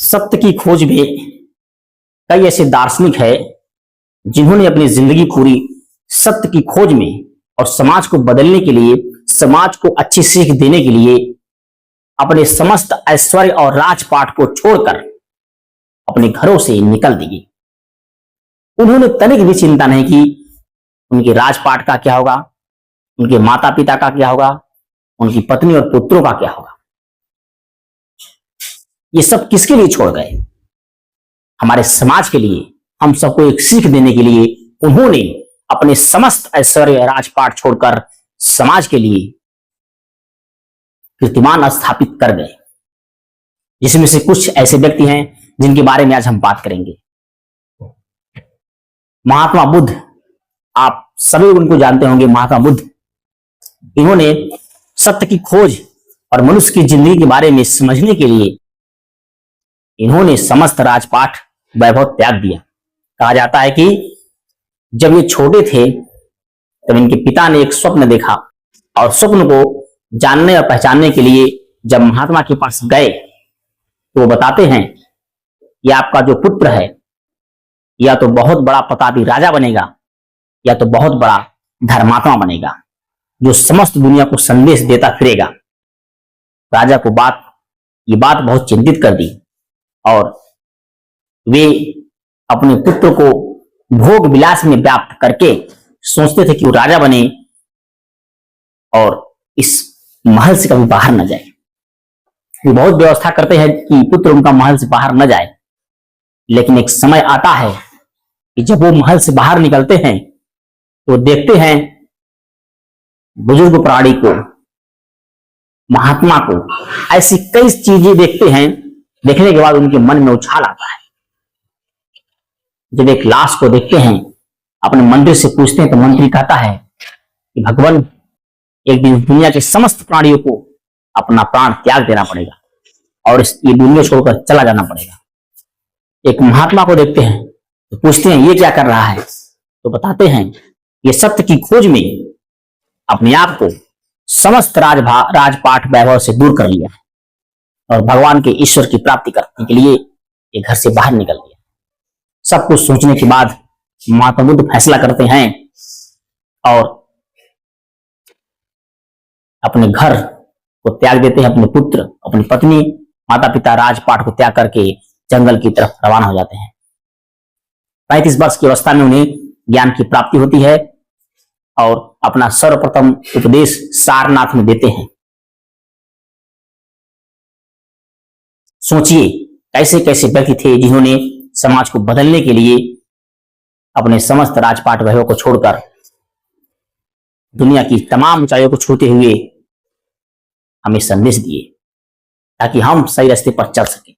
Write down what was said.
सत्य की खोज में कई ऐसे दार्शनिक हैं जिन्होंने अपनी जिंदगी पूरी सत्य की खोज में और समाज को बदलने के लिए, समाज को अच्छी सीख देने के लिए अपने समस्त ऐश्वर्य और राजपाट को छोड़कर अपने घरों से निकल दिए। उन्होंने तनिक भी चिंता नहीं की उनके राजपाट का क्या होगा, उनके माता पिता का क्या होगा, उनकी पत्नी और पुत्रों का क्या होगा। ये सब किसके लिए छोड़ गए? हमारे समाज के लिए, हम सबको एक सीख देने के लिए उन्होंने अपने समस्त ऐश्वर्य राजपाट छोड़कर समाज के लिए कीर्तिमान स्थापित कर गए, जिसमें से कुछ ऐसे व्यक्ति हैं जिनके बारे में आज हम बात करेंगे। महात्मा बुद्ध, आप सभी उनको जानते होंगे। महात्मा बुद्ध, इन्होंने सत्य की खोज और मनुष्य की जिंदगी के बारे में समझने के लिए इन्होंने समस्त राजपाट वैभव त्याग दिया। कहा जाता है कि जब ये छोटे थे तब इनके पिता ने एक स्वप्न देखा और स्वप्न को जानने और पहचानने के लिए जब महात्मा के पास गए तो वो बताते हैं कि आपका जो पुत्र है या तो बहुत बड़ा प्रतापी राजा बनेगा या तो बहुत बड़ा धर्मात्मा बनेगा जो समस्त दुनिया को संदेश देता फिरेगा। राजा को ये बात बहुत चिंतित कर दी और वे अपने पुत्र को भोग विलास में व्याप्त करके सोचते थे कि वो राजा बने और इस महल से कभी बाहर न जाए। वो बहुत व्यवस्था करते हैं कि पुत्र उनका महल से बाहर न जाए, लेकिन एक समय आता है कि जब वो महल से बाहर निकलते हैं तो देखते हैं बुजुर्ग प्राणी को, महात्मा को, ऐसी कई चीजें देखते हैं। देखने के बाद उनके मन में उछाल आता है। जब एक लाश को देखते हैं, अपने मंत्री से पूछते हैं तो मंत्री कहता है कि भगवान, एक दिन दुनिया के समस्त प्राणियों को अपना प्राण त्याग देना पड़ेगा और ये दुनिया छोड़कर चला जाना पड़ेगा। एक महात्मा को देखते हैं तो पूछते हैं ये क्या कर रहा है, तो बताते हैं ये सत्य की खोज में अपने आप को समस्त राजपाट वैभव से दूर कर लिया और भगवान के ईश्वर की प्राप्ति करने के लिए ये घर से बाहर निकल गया। सब कुछ सोचने के बाद महात्मा बुद्ध फैसला करते हैं और अपने घर को त्याग देते हैं, अपने पुत्र, अपनी पत्नी, माता पिता, राजपाट को त्याग करके जंगल की तरफ रवाना हो जाते हैं। 35 वर्ष की अवस्था में उन्हें ज्ञान की प्राप्ति होती है और अपना सर्वप्रथम उपदेश सारनाथ में देते हैं। सोचिए कैसे कैसे व्यक्ति थे जिन्होंने समाज को बदलने के लिए अपने समस्त राजपाट वैभव को छोड़कर दुनिया की तमाम ऊंचाइयों को छूते हुए हमें संदेश दिए ताकि हम सही रास्ते पर चल सकें।